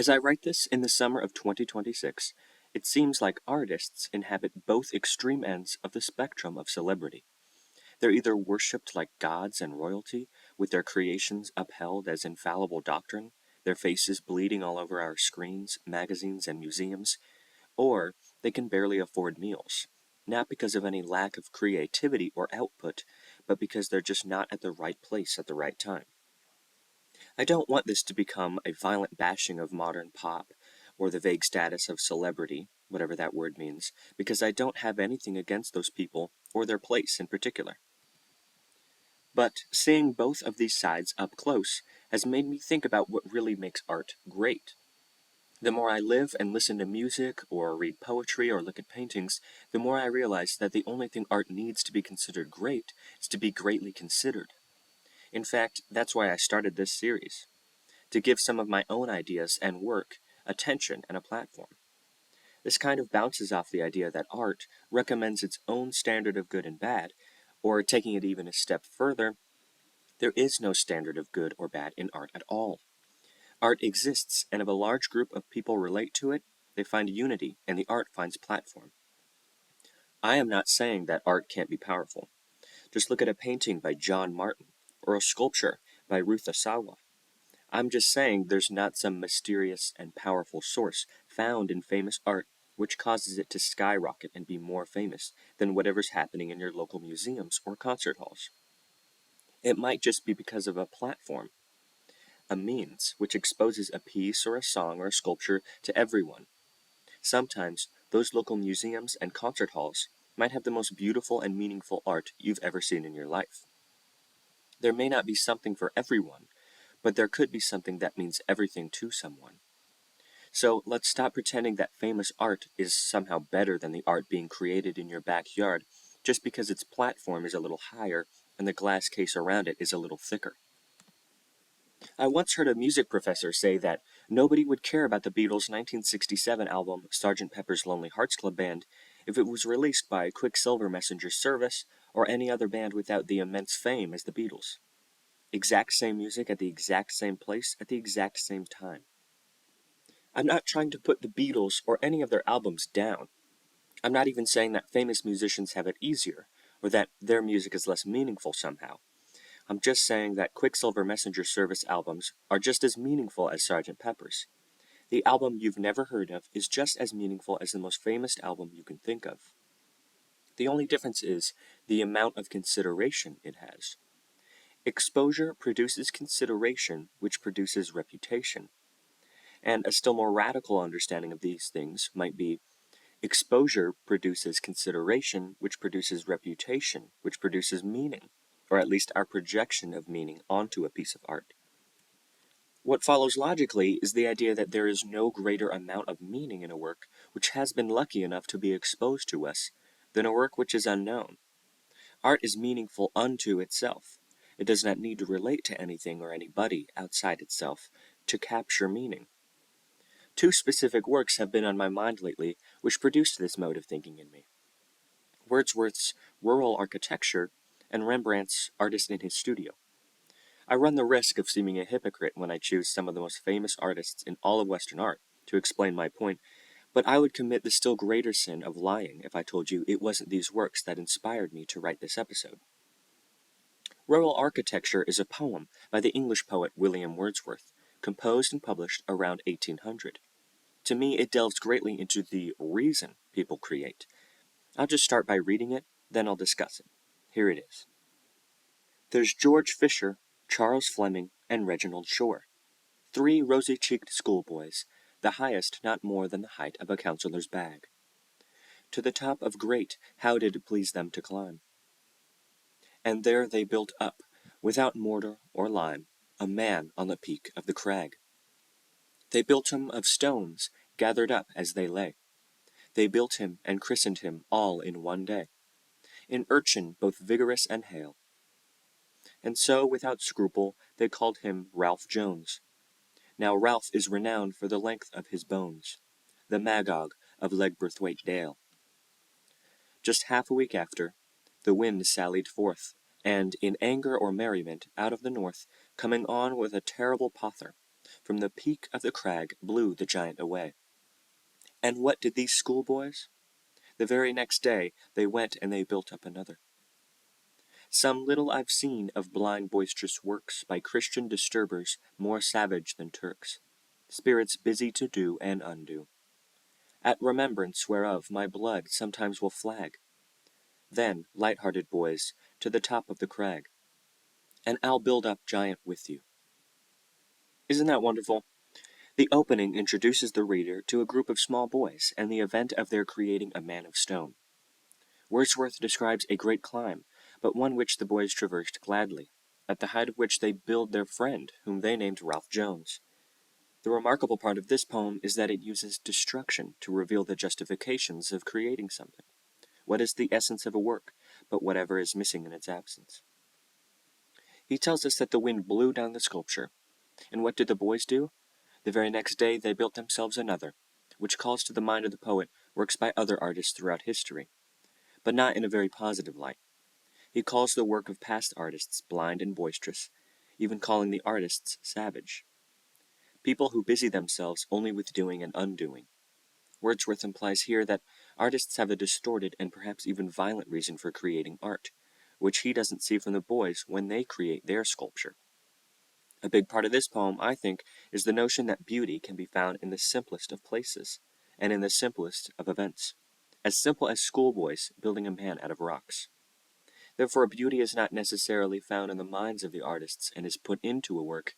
As I write this in the summer of 2026, it seems like artists inhabit both extreme ends of the spectrum of celebrity. They're either worshipped like gods and royalty, with their creations upheld as infallible doctrine, their faces bleeding all over our screens, magazines, and museums, or they can barely afford meals, not because of any lack of creativity or output, but because they're just not at the right place at the right time. I don't want this to become a violent bashing of modern pop, or the vague status of celebrity, whatever that word means, because I don't have anything against those people or their place in particular. But seeing both of these sides up close has made me think about what really makes art great. The more I live and listen to music, or read poetry, or look at paintings, the more I realize that the only thing art needs to be considered great is to be greatly considered. In fact, that's why I started this series, to give some of my own ideas and work attention and a platform. This kind of bounces off the idea that art recommends its own standard of good and bad, or taking it even a step further, there is no standard of good or bad in art at all. Art exists, and if a large group of people relate to it, they find unity, and the art finds platform. I am not saying that art can't be powerful. Just look at a painting by John Martin, or a sculpture by Ruth Asawa. I'm just saying there's not some mysterious and powerful source found in famous art which causes it to skyrocket and be more famous than whatever's happening in your local museums or concert halls. It might just be because of a platform, a means which exposes a piece or a song or a sculpture to everyone. Sometimes those local museums and concert halls might have the most beautiful and meaningful art you've ever seen in your life. There may not be something for everyone, but there could be something that means everything to someone. So let's stop pretending that famous art is somehow better than the art being created in your backyard just because its platform is a little higher and the glass case around it is a little thicker. I once heard a music professor say that nobody would care about the Beatles' 1967 album Sgt. Pepper's Lonely Hearts Club Band if it was released by Quicksilver Messenger Service or any other band without the immense fame as the Beatles. Exact same music at the exact same place at the exact same time. I'm not trying to put the Beatles or any of their albums down. I'm not even saying that famous musicians have it easier, or that their music is less meaningful somehow. I'm just saying that Quicksilver Messenger Service albums are just as meaningful as Sgt. Pepper's. The album you've never heard of is just as meaningful as the most famous album you can think of. The only difference is the amount of consideration it has. Exposure produces consideration, which produces reputation. And a still more radical understanding of these things might be exposure produces consideration, which produces reputation, which produces meaning, or at least our projection of meaning onto a piece of art. What follows logically is the idea that there is no greater amount of meaning in a work which has been lucky enough to be exposed to us than a work which is unknown. Art is meaningful unto itself. It does not need to relate to anything or anybody outside itself to capture meaning. Two specific works have been on my mind lately which produced this mode of thinking in me. Wordsworth's Rural Architecture and Rembrandt's Artist in His Studio. I run the risk of seeming a hypocrite when I choose some of the most famous artists in all of Western art to explain my point, but I would commit the still greater sin of lying if I told you it wasn't these works that inspired me to write this episode. Rural Architecture is a poem by the English poet William Wordsworth, composed and published around 1800. To me, it delves greatly into the reason people create. I'll just start by reading it, then I'll discuss it. Here it is. There's George Fisher, Charles Fleming, and Reginald Shore. 3 rosy-cheeked schoolboys, the highest not more than the height of a counselor's bag. To the top of great, how did it please them to climb? And there they built up, without mortar or lime, a man on the peak of the crag. They built him of stones, gathered up as they lay. They built him and christened him all in one day, an urchin both vigorous and hale. And so, without scruple, they called him Ralph Jones. Now Ralph is renowned for the length of his bones, the Magog of Legbraithwaite Dale. Just half a week after, the wind sallied forth, and, in anger or merriment, out of the north, coming on with a terrible pother, From the peak of the crag blew the giant away. And what did these schoolboys? The very next day they went and they built up another. Some little I've seen of blind boisterous works by Christian disturbers more savage than Turks, spirits busy to do and undo. At remembrance whereof my blood sometimes will flag. Then, light-hearted boys, to the top of the crag, and I'll build up giant with you. Isn't that wonderful? The opening introduces the reader to a group of small boys and the event of their creating a man of stone. Wordsworth describes a great climb, but one which the boys traversed gladly, at the height of which they build their friend, whom they named Ralph Jones. The remarkable part of this poem is that it uses destruction to reveal the justifications of creating something. What is the essence of a work, but whatever is missing in its absence? He tells us that the wind blew down the sculpture, and what did the boys do? The very next day they built themselves another, which calls to the mind of the poet works by other artists throughout history, but not in a very positive light. He calls the work of past artists blind and boisterous, even calling the artists savage. People who busy themselves only with doing and undoing. Wordsworth implies here that artists have a distorted and perhaps even violent reason for creating art, which he doesn't see from the boys when they create their sculpture. A big part of this poem, I think, is the notion that beauty can be found in the simplest of places, and in the simplest of events, as simple as schoolboys building a man out of rocks. Therefore, beauty is not necessarily found in the minds of the artists and is put into a work,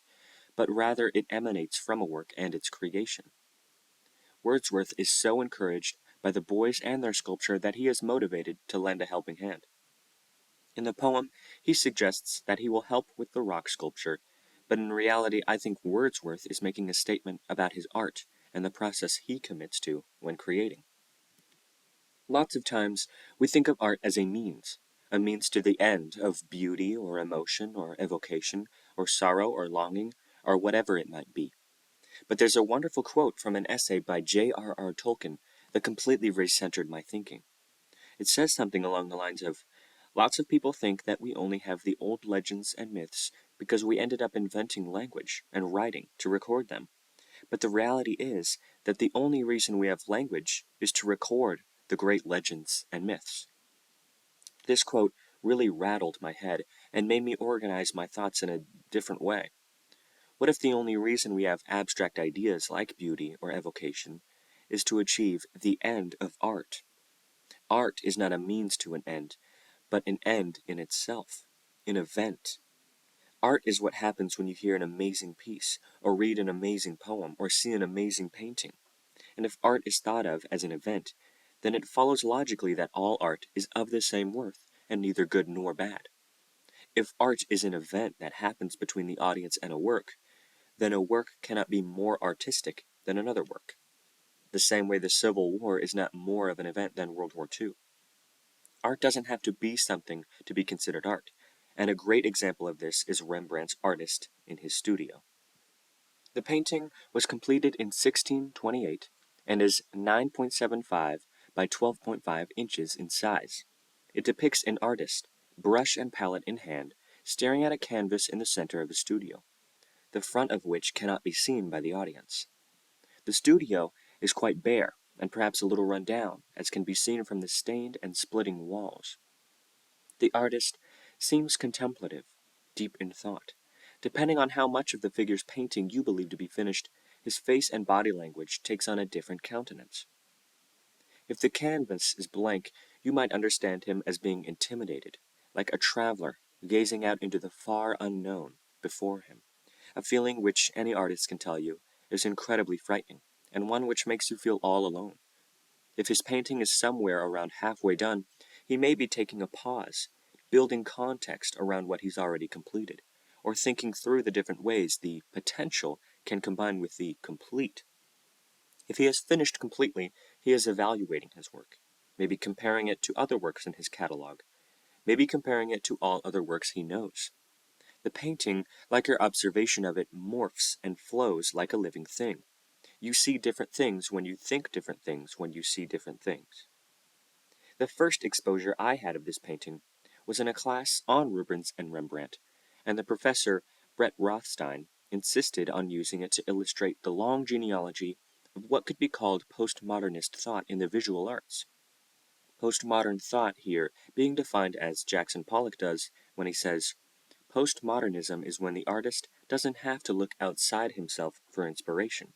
but rather it emanates from a work and its creation. Wordsworth is so encouraged by the boys and their sculpture that he is motivated to lend a helping hand. In the poem, he suggests that he will help with the rock sculpture, but in reality I think Wordsworth is making a statement about his art and the process he commits to when creating. Lots of times, we think of art as a means to the end of beauty or emotion or evocation or sorrow or longing or whatever it might be. But there's a wonderful quote from an essay by J.R.R. Tolkien that completely recentered my thinking. It says something along the lines of, "Lots of people think that we only have the old legends and myths because we ended up inventing language and writing to record them. But the reality is that the only reason we have language is to record the great legends and myths." This quote really rattled my head and made me organize my thoughts in a different way. What if the only reason we have abstract ideas like beauty or evocation is to achieve the end of art? Art is not a means to an end, but an end in itself, an event. Art is what happens when you hear an amazing piece, or read an amazing poem, or see an amazing painting. And if art is thought of as an event, then it follows logically that all art is of the same worth, and neither good nor bad. If art is an event that happens between the audience and a work, then a work cannot be more artistic than another work. The same way the Civil War is not more of an event than World War II. Art doesn't have to be something to be considered art, and a great example of this is Rembrandt's Artist in his studio. The painting was completed in 1628 and is 9.75 by 12.5 inches in size. It depicts an artist, brush and palette in hand, staring at a canvas in the center of the studio, the front of which cannot be seen by the audience. The studio is quite bare and perhaps a little run down, as can be seen from the stained and splitting walls. The artist seems contemplative, deep in thought. Depending on how much of the figure's painting you believe to be finished, his face and body language takes on a different countenance. If the canvas is blank, you might understand him as being intimidated, like a traveler gazing out into the far unknown before him, a feeling which any artist can tell you is incredibly frightening, and one which makes you feel all alone. If his painting is somewhere around halfway done, he may be taking a pause, building context around what he's already completed, or thinking through the different ways the potential can combine with the complete. If he has finished completely, he is evaluating his work, maybe comparing it to other works in his catalog, maybe comparing it to all other works he knows. The painting, like your observation of it, morphs and flows like a living thing. You see different things when you think different things when you see different things. The first exposure I had of this painting was in a class on Rubens and Rembrandt, and the professor, Brett Rothstein, insisted on using it to illustrate the long genealogy of what could be called postmodernist thought in the visual arts. Postmodern thought here being defined as Jackson Pollock does when he says, "Postmodernism is when the artist doesn't have to look outside himself for inspiration.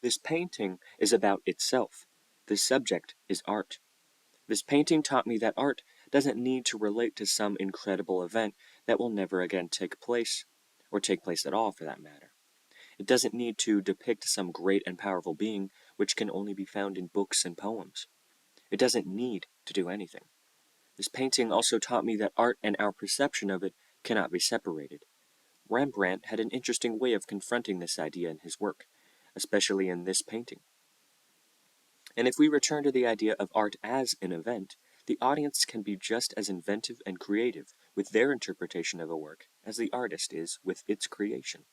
This painting is about itself. The subject is art. This painting taught me that art doesn't need to relate to some incredible event that will never again take place, or take place at all for that matter. It doesn't need to depict some great and powerful being which can only be found in books and poems. It doesn't need to do anything. This painting also taught me that art and our perception of it cannot be separated. Rembrandt had an interesting way of confronting this idea in his work, especially in this painting. And if we return to the idea of art as an event, the audience can be just as inventive and creative with their interpretation of a work as the artist is with its creation.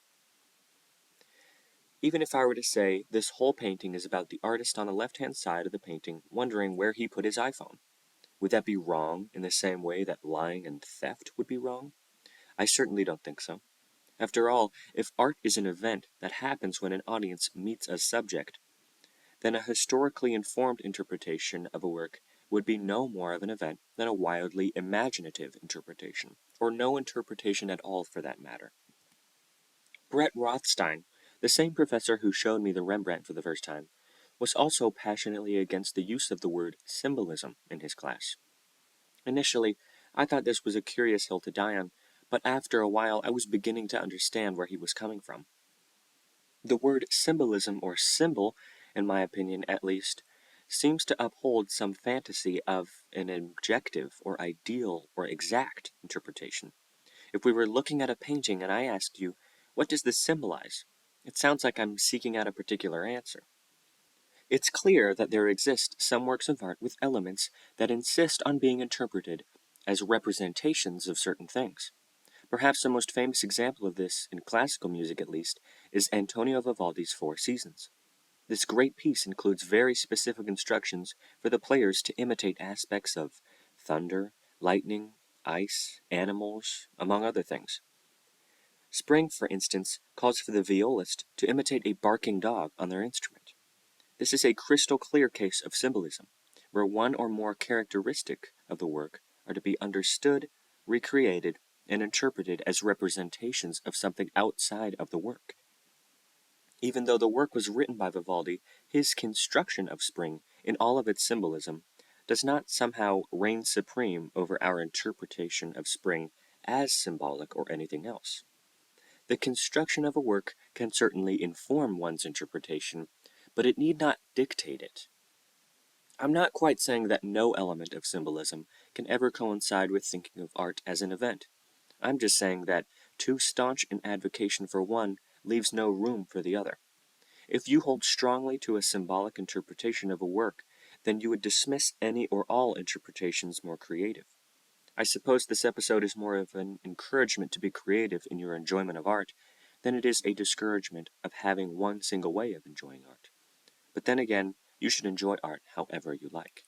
Even if I were to say this whole painting is about the artist on the left-hand side of the painting wondering where he put his iPhone, would that be wrong in the same way that lying and theft would be wrong? I certainly don't think so. After all, if art is an event that happens when an audience meets a subject, then a historically informed interpretation of a work would be no more of an event than a wildly imaginative interpretation, or no interpretation at all for that matter. Brett Rothstein, the same professor who showed me the Rembrandt for the first time, was also passionately against the use of the word symbolism in his class. Initially, I thought this was a curious hill to die on, but after a while I was beginning to understand where he was coming from. The word symbolism, or symbol, in my opinion at least, seems to uphold some fantasy of an objective or ideal or exact interpretation. If we were looking at a painting and I asked you, what does this symbolize? It sounds like I'm seeking out a particular answer. It's clear that there exist some works of art with elements that insist on being interpreted as representations of certain things. Perhaps the most famous example of this, in classical music at least, is Antonio Vivaldi's Four Seasons. This great piece includes very specific instructions for the players to imitate aspects of thunder, lightning, ice, animals, among other things. Spring, for instance, calls for the violist to imitate a barking dog on their instrument. This is a crystal clear case of symbolism, where one or more characteristic of the work are to be understood, recreated, and interpreted as representations of something outside of the work. Even though the work was written by Vivaldi, his construction of spring, in all of its symbolism, does not somehow reign supreme over our interpretation of spring as symbolic or anything else. The construction of a work can certainly inform one's interpretation, but it need not dictate it. I'm not quite saying that no element of symbolism can ever coincide with thinking of art as an event. I'm just saying that too staunch an advocation for one leaves no room for the other. If you hold strongly to a symbolic interpretation of a work, then you would dismiss any or all interpretations more creative. I suppose this episode is more of an encouragement to be creative in your enjoyment of art than it is a discouragement of having one single way of enjoying art. But then again, you should enjoy art however you like.